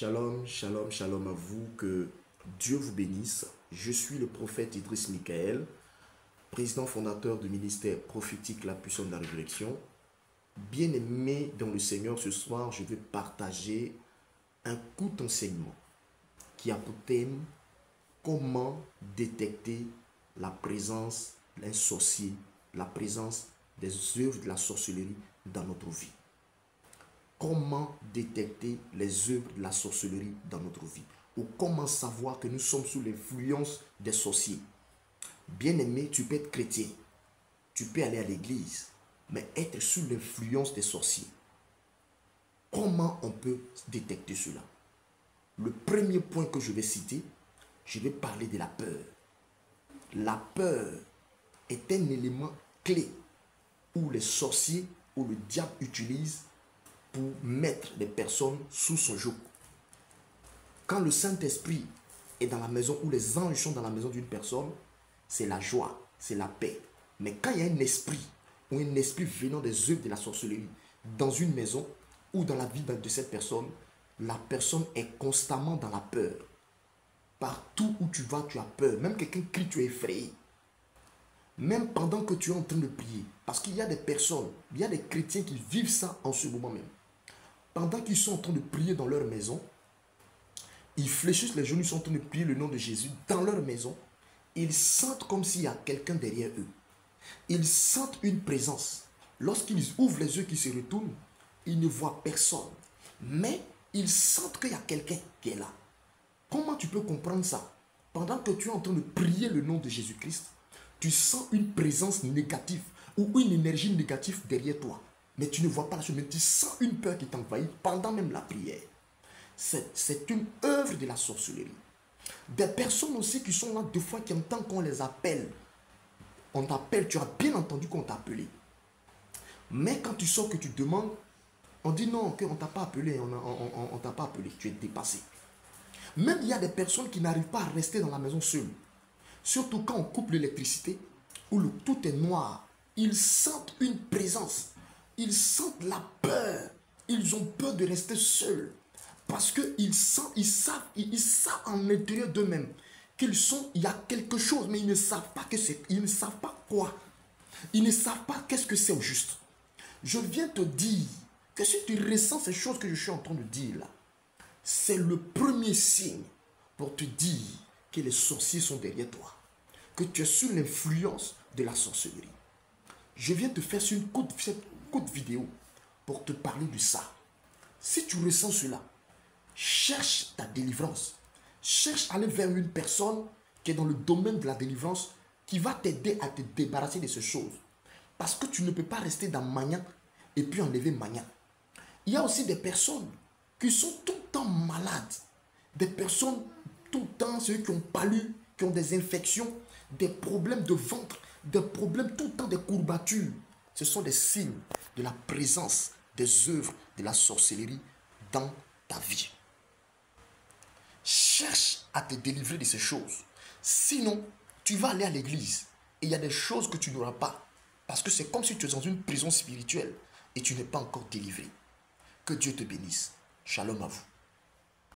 Shalom, shalom, shalom à vous, que Dieu vous bénisse. Je suis le prophète Idriss Michael, président fondateur du ministère prophétique La Puissance de la Résurrection. Bien-aimé dans le Seigneur, ce soir, je vais partager un court enseignement qui a pour thème comment détecter la présence d'un sorcier, la présence des œuvres de la sorcellerie dans notre vie. Comment détecter les œuvres de la sorcellerie dans notre vie, ou comment savoir que nous sommes sous l'influence des sorciers. Bien-aimé, tu peux être chrétien, tu peux aller à l'église, mais être sous l'influence des sorciers. Comment on peut détecter cela? Le premier point que je vais citer, je vais parler de la peur. La peur est un élément clé où les sorciers ou le diable utilise pour mettre les personnes sous son joug. Quand le Saint-Esprit est dans la maison ou les anges sont dans la maison d'une personne, c'est la joie, c'est la paix. Mais quand il y a un esprit ou un esprit venant des œuvres de la sorcellerie dans une maison ou dans la vie de cette personne, la personne est constamment dans la peur. Partout où tu vas, tu as peur. Même quelqu'un crie, tu es effrayé. Même pendant que tu es en train de prier. Parce qu'il y a des personnes, il y a des chrétiens qui vivent ça en ce moment même. Pendant qu'ils sont en train de prier dans leur maison, ils fléchissent les genoux, ils sont en train de prier le nom de Jésus dans leur maison. Ils sentent comme s'il y a quelqu'un derrière eux. Ils sentent une présence. Lorsqu'ils ouvrent les yeux, qu'ils se retournent, ils ne voient personne. Mais ils sentent qu'il y a quelqu'un qui est là. Comment tu peux comprendre ça? Pendant que tu es en train de prier le nom de Jésus-Christ, tu sens une présence négative ou une énergie négative derrière toi. Mais tu ne vois pas la chose, mais tu sens une peur qui t'envahit pendant même la prière. C'est une œuvre de la sorcellerie. Des personnes aussi qui sont là, deux fois, qui entendent qu'on les appelle. On t'appelle, tu as bien entendu qu'on t'a appelé. Mais quand tu sors, que tu demandes, on dit non, on ne t'a pas appelé, on t'a pas appelé, tu es dépassé. Même il y a des personnes qui n'arrivent pas à rester dans la maison seules. Surtout quand on coupe l'électricité, où tout est noir. Ils sentent une présence. Ils sentent la peur. Ils ont peur de rester seuls. Parce qu'ils savent en l'intérieur d'eux-mêmes qu'il y a quelque chose, mais ils ne savent pas que c'est. Ils ne savent pas quoi. Ils ne savent pas qu'est-ce que c'est au juste. Je viens te dire que si tu ressens ces choses que je suis en train de dire là, c'est le premier signe pour te dire que les sorciers sont derrière toi, que tu es sous l'influence de la sorcellerie. Je viens te faire cette courte vidéo pour te parler de ça. Si tu ressens cela, cherche ta délivrance. Cherche à aller vers une personne qui est dans le domaine de la délivrance, qui va t'aider à te débarrasser de ces choses. Parce que tu ne peux pas rester dans Magnan et puis enlever Magnan. Il y a aussi des personnes qui sont tout le temps malades. Des personnes tout le temps, ceux qui ont palu, qui ont des infections, des problèmes de ventre, des problèmes tout le temps, des courbatures. Ce sont des signes de la présence des œuvres de la sorcellerie dans ta vie. Cherche à te délivrer de ces choses. Sinon, tu vas aller à l'église et il y a des choses que tu n'auras pas. Parce que c'est comme si tu es dans une prison spirituelle et tu n'es pas encore délivré. Que Dieu te bénisse. Shalom à vous.